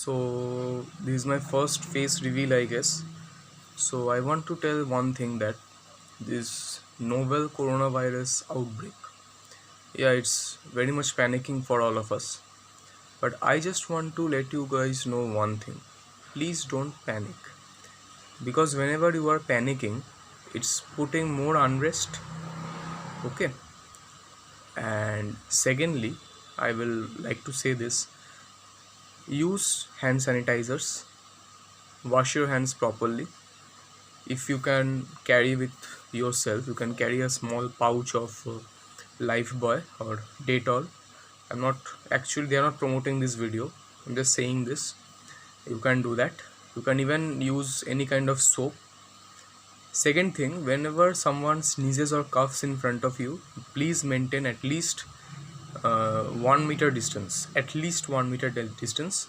So this is my first face reveal, I guess. So I want to tell one thing, that this novel coronavirus outbreak, yeah, it's very much panicking for all of us. But I just want to let you guys know one thing. Please don't panic. Because whenever you are panicking, it's putting more unrest. Okay. And secondly, I will like to say this. Use hand sanitizers. Wash your hands properly. If you can carry with yourself, you can carry a small pouch of Lifebuoy or Dettol. I'm not actually, they are not promoting this video, I'm just saying this. You can do that. You can even use any kind of soap. Second thing, whenever someone sneezes or coughs in front of you, please maintain at least 1 meter distance, distance.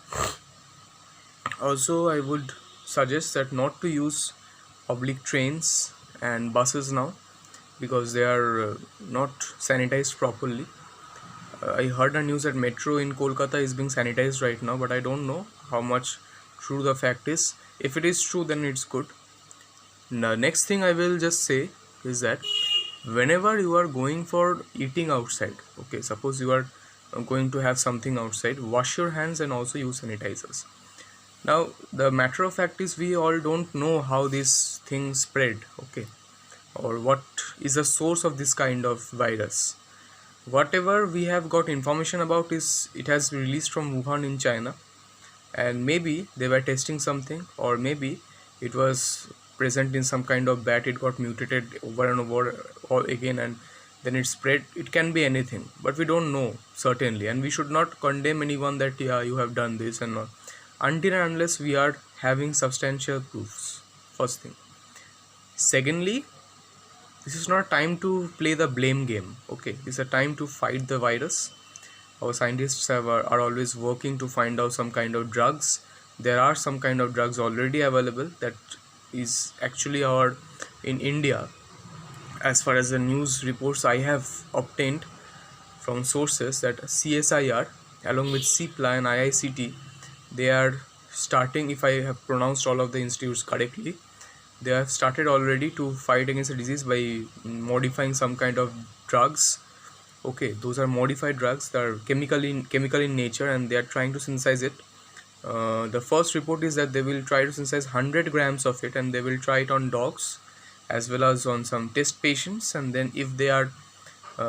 Also, I would suggest that not to use public trains and buses now, because they are not sanitized properly. I heard a news that metro in Kolkata is being sanitized right now, but I don't know how much true the fact is. If it is true, then it's good. The next thing I will just say is that whenever you are going for eating outside, okay, suppose you are going to have something outside, wash your hands and also use sanitizers. Now, the matter of fact is, we all don't know how this thing spread, okay, or what is the source of this kind of virus. Whatever we have got information about is it has released from Wuhan in China, and maybe they were testing something, or maybe it was present in some kind of bat, it got mutated over and over again, and then it spread. It can be anything, but we don't know certainly, and we should not condemn anyone that, yeah, you have done this and not, until and unless we are having substantial proofs. First thing. Secondly, this is not time to play the blame game, okay? This is a time to fight the virus. Our scientists are always working to find out some kind of drugs. There are some kind of drugs already available that is actually in India, as far as the news reports I have obtained from sources, that CSIR along with CIPLA and IICT, they are starting, if I have pronounced all of the institutes correctly, they have started already to fight against the disease by modifying some kind of drugs. Okay, those are modified drugs that are chemical in nature, and they are trying to synthesize it. The first report is that they will try to synthesize 100 grams of it, and they will try it on dogs as well as on some test patients, and then if they are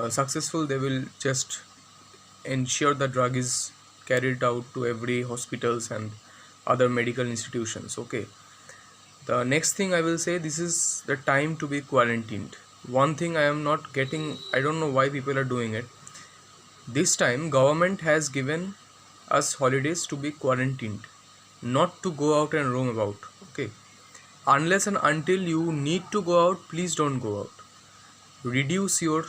successful, they will just ensure the drug is carried out to every hospitals and other medical institutions. Okay, the next thing I will say, this is the time to be quarantined. One thing I am not getting, I don't know why people are doing it. This time government has given us holidays to be quarantined, not to go out and roam about. Okay, unless and until you need to go out, please don't go out. Reduce your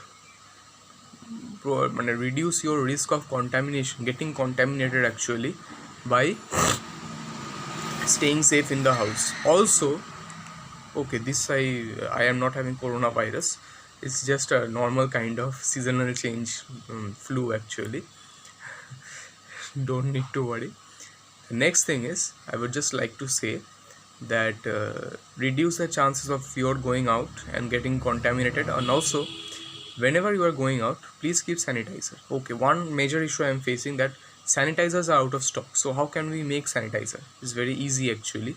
risk of contamination, getting contaminated actually, by staying safe in the house. Also, okay, this I am not having coronavirus, it's just a normal kind of seasonal change, flu actually. Don't need to worry. The next thing is, I would just like to say that reduce the chances of your going out and getting contaminated, and also whenever you are going out, please keep sanitizer. Okay, one major issue I am facing, that sanitizers are out of stock. So how can we make sanitizer? It's very easy actually.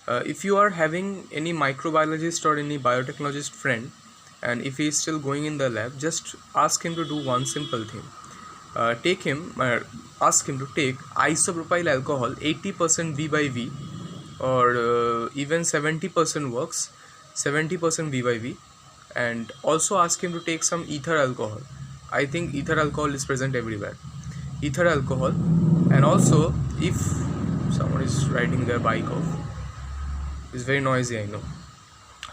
If you are having any microbiologist or any biotechnologist friend, and if he is still going in the lab, just ask him to do one simple thing. Ask him to take isopropyl alcohol 80% V by V, or even 70% works, 70% V by V, and also ask him to take some ether alcohol. I think ether alcohol is present everywhere. Ether alcohol, and also if someone is riding their bike off, it's very noisy, I know.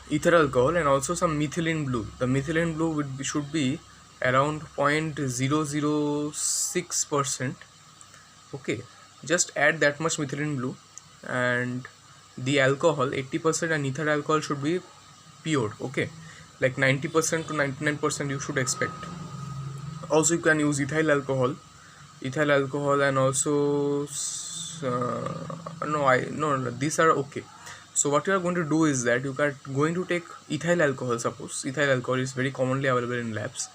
Ether alcohol, and also some methylene blue. The methylene blue should be around 0.006%. okay, just add that much methylene blue, and the alcohol 80% and ether alcohol should be pure, okay, like 90% to 99% you should expect. Also, you can use ethyl alcohol, and also no, these are okay. So what you are going to do is that you are going to take ethyl alcohol. Suppose ethyl alcohol is very commonly available in labs.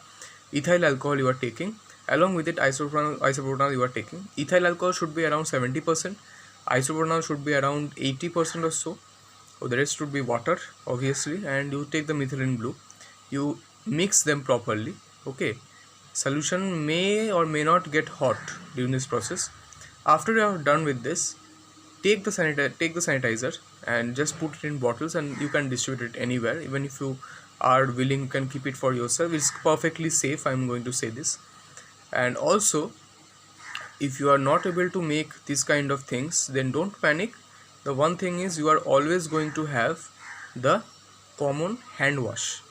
Ethyl alcohol you are taking, along with it isopropanol you are taking. Ethyl alcohol should be around 70%, isopropanol should be around 80% or so. So the rest would be water, obviously, and you take the methylene blue. You mix them properly. Okay, solution may or may not get hot during this process. After you are done with this, take the sanitizer and just put it in bottles, and you can distribute it anywhere. Even if you are willing, you can keep it for yourself. It's perfectly safe, I'm going to say this. And also, if you are not able to make these kind of things, then don't panic. The one thing is, you are always going to have the common hand wash.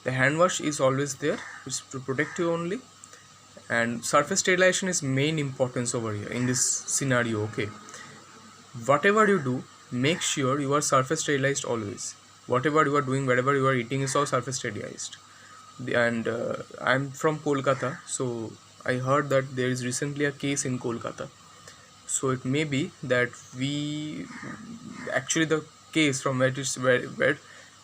The hand wash is always there. It's to protect you only, and surface sterilization is main importance over here in this scenario. Okay, whatever you do, make sure you are surface sterilized always. Whatever you are doing, wherever you are eating, is all surface sterilized. And I'm from Kolkata, so I heard that there is recently a case in Kolkata. So it may be that we actually, the case from where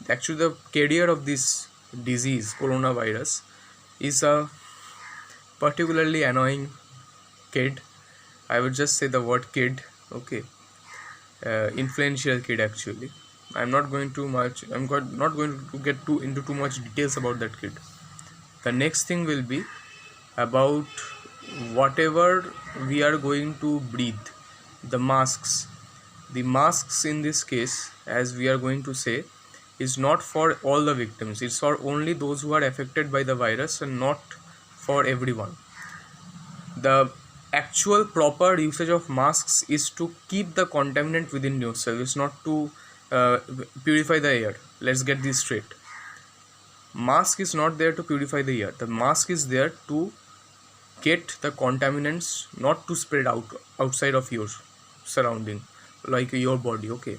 actually the carrier of this disease, coronavirus, is a particularly annoying kid. I would just say the word kid. Okay, influential kid actually. I'm not going to get into too much details about that kid. The next thing will be about whatever we are going to breathe. The masks in this case, as we are going to say, is not for all the victims. It's for only those who are affected by the virus, and not for everyone. The actual proper usage of masks is to keep the contaminant within yourself. It's not to purify the air. Let's get this straight. Mask is not there to purify the air. The mask is there to get the contaminants not to spread outside of your surrounding, like your body. Okay,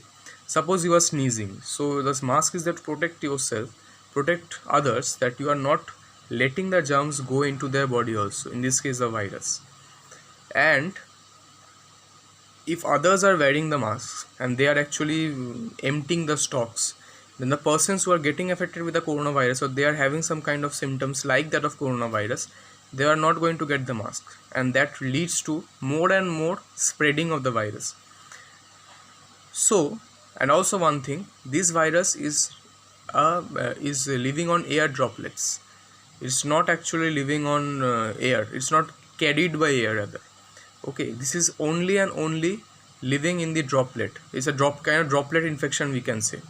suppose you are sneezing, so this mask is there to protect yourself, protect others, that you are not letting the germs go into their body also, in this case the virus. And if others are wearing the masks and they are actually emptying the stocks, then the persons who are getting affected with the coronavirus, or they are having some kind of symptoms like that of coronavirus, they are not going to get the mask, and that leads to more and more spreading of the virus. So, and also one thing, this virus is living on air droplets. It's not actually living on air. It's not carried by air rather. Okay, this is only and only living in the droplet. It's a kind of droplet infection, we can say.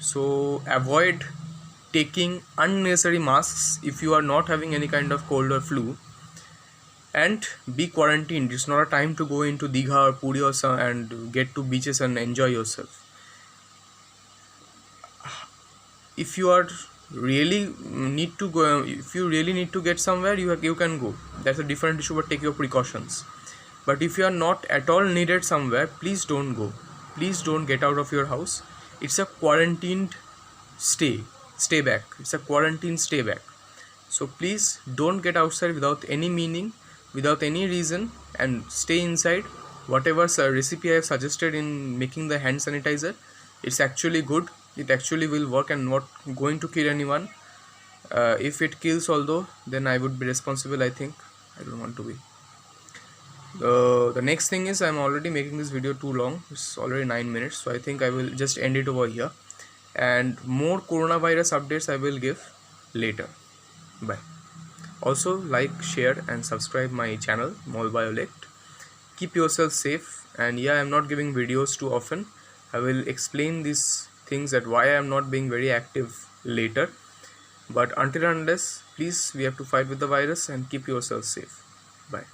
So avoid taking unnecessary masks if you are not having any kind of cold or flu, and be quarantined. It's not a time to go into Digha or Puri or some and get to beaches and enjoy yourself. If you are really need to go, if you really need to get somewhere, you can go. That's a different issue, but take your precautions. But if you are not at all needed somewhere, please don't go. Please don't get out of your house. It's a quarantined stay back. It's a quarantine stay back. So please don't get outside without any meaning, without any reason, and stay inside. Whatever recipe I have suggested in making the hand sanitizer, it's actually good. It actually will work and not going to kill anyone. If it kills, although, then I would be responsible, I think. I don't want to be. The next thing is, I'm already making this video too long. It's already 9 minutes, so I think I will just end it over here, and more coronavirus updates I will give later. Bye. Also, like, share and subscribe my channel Mall Violet. Keep yourself safe, and yeah, I'm not giving videos too often. I will explain these things, that why I am not being very active later. But until and unless, please, we have to fight with the virus, and keep yourself safe. Bye.